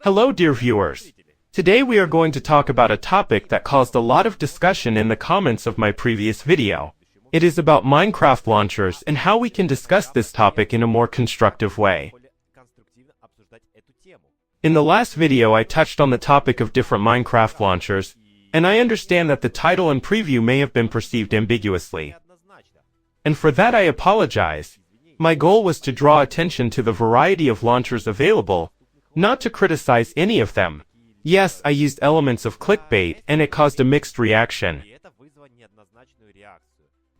Hello dear viewers. Today we are going to talk about a topic that caused a lot of discussion in the comments of my previous video. It is about Minecraft launchers and how we can discuss this topic in a more constructive way. In the last video I touched on the topic of different Minecraft launchers, and I understand that the title and preview may have been perceived ambiguously. And for that I apologize. My goal was to draw attention to the variety of launchers available, not to criticize any of them. Yes, I used elements of clickbait, and it caused a mixed reaction.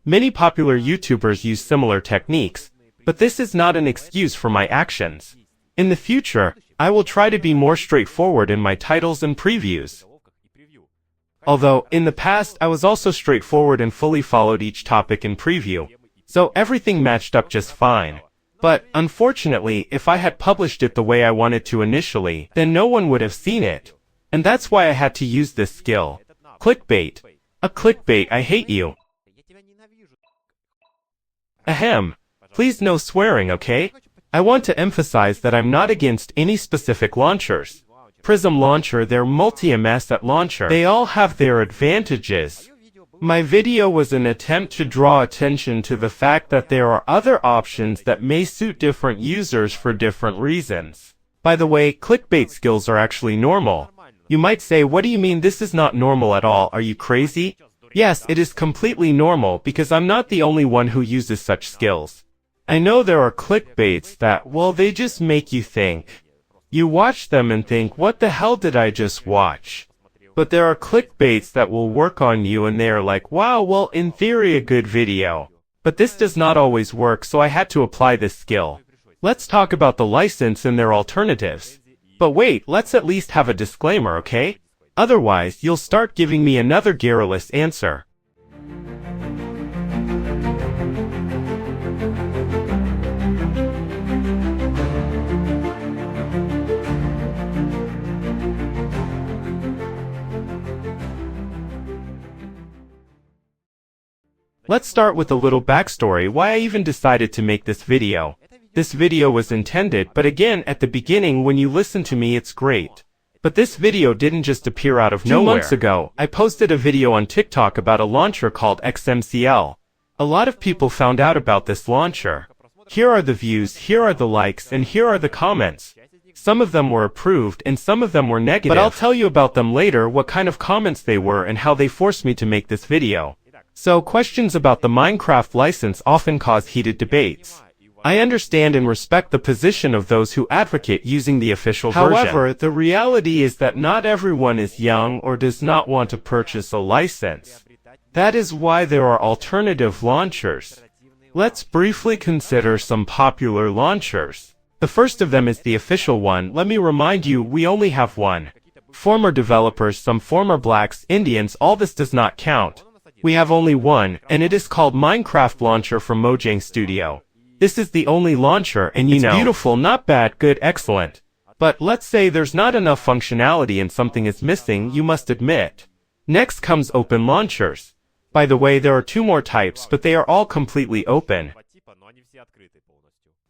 Many popular YouTubers use similar techniques, but this is not an excuse for my actions. In the future, I will try to be more straightforward in my titles and previews. Although, in the past I was also straightforward and fully followed each topic in preview, so everything matched up just fine. But, unfortunately, if I had published it the way I wanted to initially, then no one would have seen it. And that's why I had to use this skill. Clickbait. A clickbait, I hate you. Ahem. Please no swearing, okay? I want to emphasize that I'm not against any specific launchers. Prismlauncher, their multimc atlauncher, they all have their advantages. My video was an attempt to draw attention to the fact that there are other options that may suit different users for different reasons. By the way, clickbait skills are actually normal. You might say, what do you mean this is not normal at all, are you crazy? Yes, it is completely normal because I'm not the only one who uses such skills. I know there are clickbaits that, well, they just make you think. You watch them and think, what the hell did I just watch? But there are clickbaits that will work on you and they are like, wow, well, in theory a good video. But this does not always work, so I had to apply this skill. Let's talk about the license and their alternatives. But wait, let's at least have a disclaimer, okay? Otherwise, you'll start giving me another garrulous answer. Let's start with a little backstory why I even decided to make this video. This video was intended, but again, at the beginning when you listen to me it's great. But this video didn't just appear out of nowhere. 2 months ago, I posted a video on TikTok about a launcher called XMCL. A lot of people found out about this launcher. Here are the views, here are the likes, and here are the comments. Some of them were approved and some of them were negative. But I'll tell you about them later, what kind of comments they were and how they forced me to make this video. So, questions about the Minecraft license often cause heated debates. I understand and respect the position of those who advocate using the official version. However, the reality is that not everyone is young or does not want to purchase a license. That is why there are alternative launchers. Let's briefly consider some popular launchers. The first of them is the official one. Let me remind you, we only have one. Former developers, some former blacks, Indians, all this does not count. We have only one, and it is called Minecraft Launcher from Mojang Studio. This is the only launcher, and it's beautiful, not bad, good, excellent. But let's say there's not enough functionality and something is missing, you must admit. Next comes open launchers. By the way, there are 2 more types, but they are all completely open.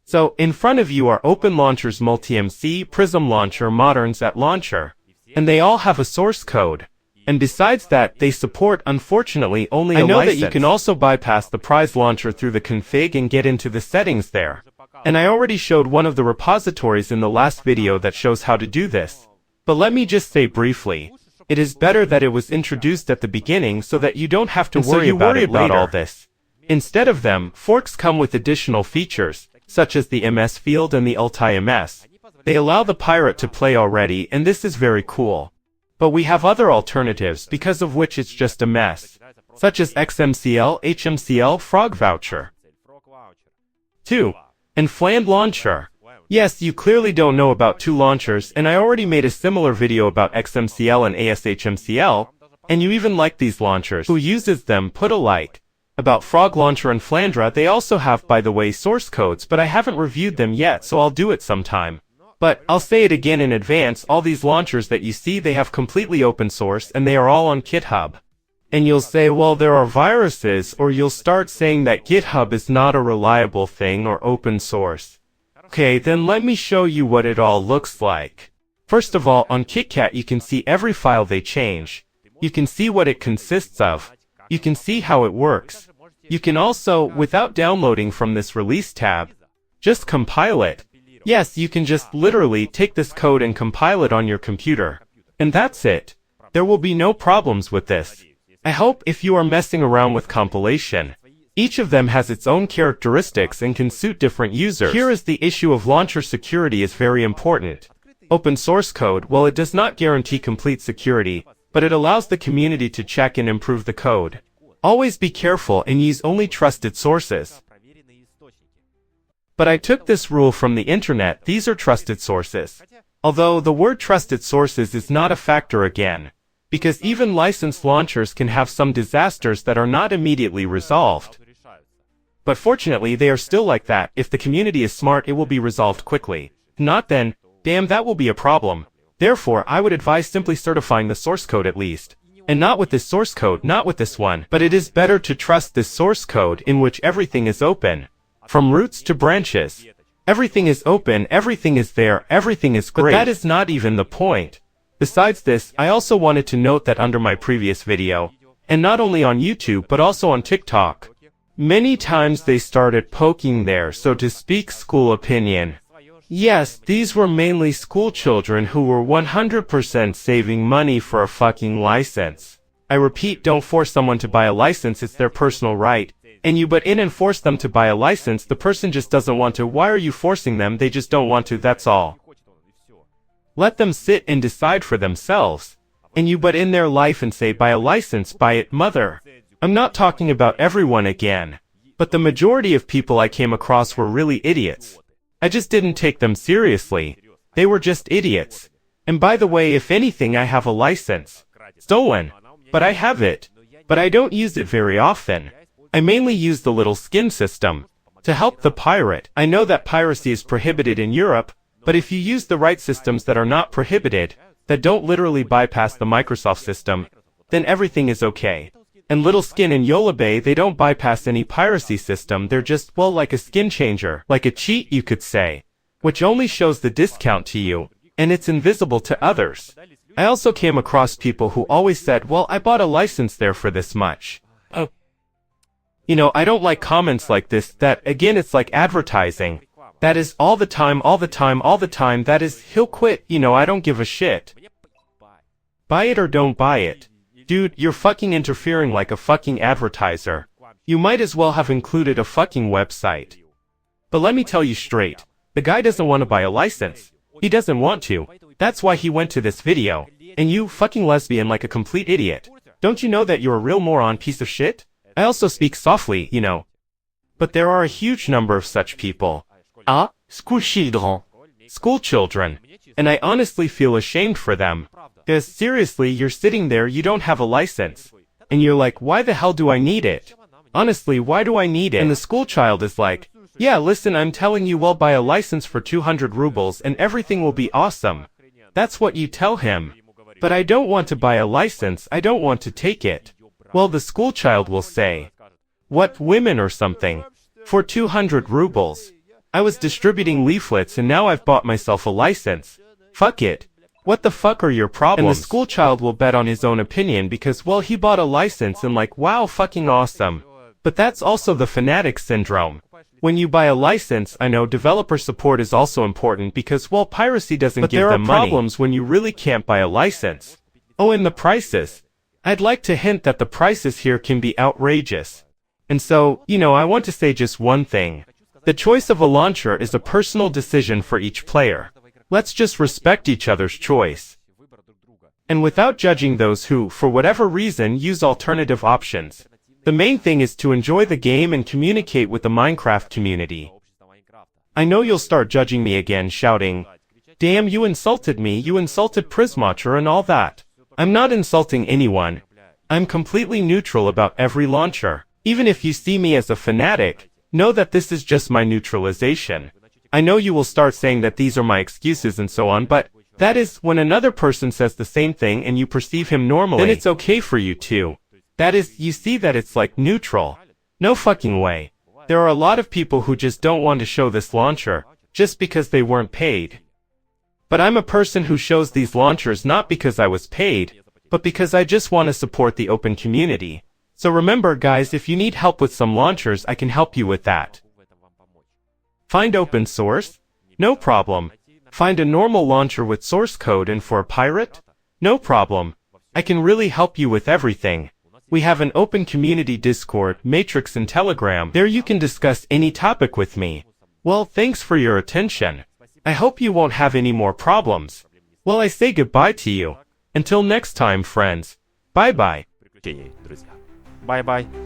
So, in front of you are open launchers multimc, prismlauncher, modern's atlauncher. And they all have a source code. And besides that, they support, unfortunately, only a license. I know that you can also bypass the prize launcher through the config and get into the settings there. And I already showed one of the repositories in the last video that shows how to do this. But let me just say briefly, it is better that it was introduced at the beginning so that you don't have to worry about all this. Instead of them, forks come with additional features, such as the MS field and the ulti-MS. They allow the pirate to play already, and this is very cool. But we have other alternatives because of which it's just a mess, such as XMCL, HMCL, Frog Voucher. 2. And Fland Launcher. Yes, you clearly don't know about 2 launchers, and I already made a similar video about XMCL and ASHMCL, and you even like these launchers. Who uses them, put a like. About Frog Launcher and Flandra, they also have, by the way, source codes, but I haven't reviewed them yet, so I'll do it sometime. But, I'll say it again in advance, all these launchers that you see, they have completely open source, and they are all on GitHub. And you'll say, well, there are viruses, or you'll start saying that GitHub is not a reliable thing or open source. Okay, then let me show you what it all looks like. First of all, on KitKat you can see every file they change. You can see what it consists of. You can see how it works. You can also, without downloading from this release tab, just compile it. Yes, you can just literally take this code and compile it on your computer. And that's it. There will be no problems with this. I hope if you are messing around with compilation, each of them has its own characteristics and can suit different users. Here is the issue of launcher security is very important. Open source code, well, it does not guarantee complete security, but it allows the community to check and improve the code. Always be careful and use only trusted sources. But I took this rule from the internet, these are trusted sources. Although the word trusted sources is not a factor again, because even licensed launchers can have some disasters that are not immediately resolved. But fortunately they are still like that. If the community is smart, it will be resolved quickly. Not then, damn, that will be a problem. Therefore, I would advise simply certifying the source code at least. And not with this source code, not with this one. But it is better to trust this source code in which everything is open. From roots to branches. Everything is open, everything is there, everything is great. But that is not even the point. Besides this, I also wanted to note that under my previous video, and not only on YouTube but also on TikTok, many times they started poking their, so to speak, school opinion. Yes, these were mainly school children who were 100% saving money for a fucking license. I repeat, don't force someone to buy a license, it's their personal right. And you butt in and force them to buy a license, the person just doesn't want to. Why are you forcing them? They just don't want to, that's all. Let them sit and decide for themselves. And you butt in their life and say, buy a license, buy it, mother. I'm not talking about everyone again. But the majority of people I came across were really idiots. I just didn't take them seriously. They were just idiots. And by the way, if anything, I have a license. Stolen. But I have it. But I don't use it very often. I mainly use the little skin system to help the pirate. I know that piracy is prohibited in Europe, but if you use the right systems that are not prohibited, that don't literally bypass the Microsoft system, then everything is okay. And Little Skin and Yolabay, they don't bypass any piracy system, they're just, well, like a skin changer, like a cheat you could say, which only shows the discount to you, and it's invisible to others. I also came across people who always said, well, I bought a license there for this much. Oh. You know, I don't like comments like this, that, again, it's like advertising. That is all the time, all the time, all the time, that is, he'll quit, you know, I don't give a shit. Buy it or don't buy it. Dude, you're fucking interfering like a fucking advertiser. You might as well have included a fucking website. But let me tell you straight, the guy doesn't want to buy a license. He doesn't want to. That's why he went to this video. And you, fucking lesbian, like a complete idiot. Don't you know that you're a real moron piece of shit? I also speak softly, you know. But there are a huge number of such people. School children. And I honestly feel ashamed for them. Because seriously, you're sitting there, you don't have a license. And you're like, why the hell do I need it? Honestly, why do I need it? And the school child is like, yeah, listen, I'm telling you, well, buy a license for 200 rubles and everything will be awesome. That's what you tell him. But I don't want to buy a license, I don't want to take it. Well, the school child will say, what, women or something? For 200 rubles. I was distributing leaflets and now I've bought myself a license. Fuck it. What the fuck are your problems? And the school child will bet on his own opinion because, well, he bought a license and like, wow, fucking awesome. But that's also the fanatic syndrome. When you buy a license, I know developer support is also important because, well, piracy doesn't give them money. But there are problems when you really can't buy a license. Oh, and the prices. I'd like to hint that the prices here can be outrageous. And so, you know, I want to say just one thing. The choice of a launcher is a personal decision for each player. Let's just respect each other's choice. And without judging those who, for whatever reason, use alternative options. The main thing is to enjoy the game and communicate with the Minecraft community. I know you'll start judging me again, shouting, damn, you insulted me, you insulted prismlauncher and all that. I'm not insulting anyone. I'm completely neutral about every launcher. Even if you see me as a fanatic, know that this is just my neutralization. I know you will start saying that these are my excuses and so on, but that is, when another person says the same thing and you perceive him normally, then it's okay for you too. That is, you see that it's like neutral. No fucking way. There are a lot of people who just don't want to show this launcher, just because they weren't paid. But I'm a person who shows these launchers not because I was paid, but because I just want to support the open community. So remember guys, if you need help with some launchers, I can help you with that. Find open source? No problem. Find a normal launcher with source code and for a pirate? No problem. I can really help you with everything. We have an open community Discord, Matrix and Telegram. There you can discuss any topic with me. Well, thanks for your attention. I hope you won't have any more problems. Well, I say goodbye to you. Until next time, friends. Bye-bye. Bye-bye.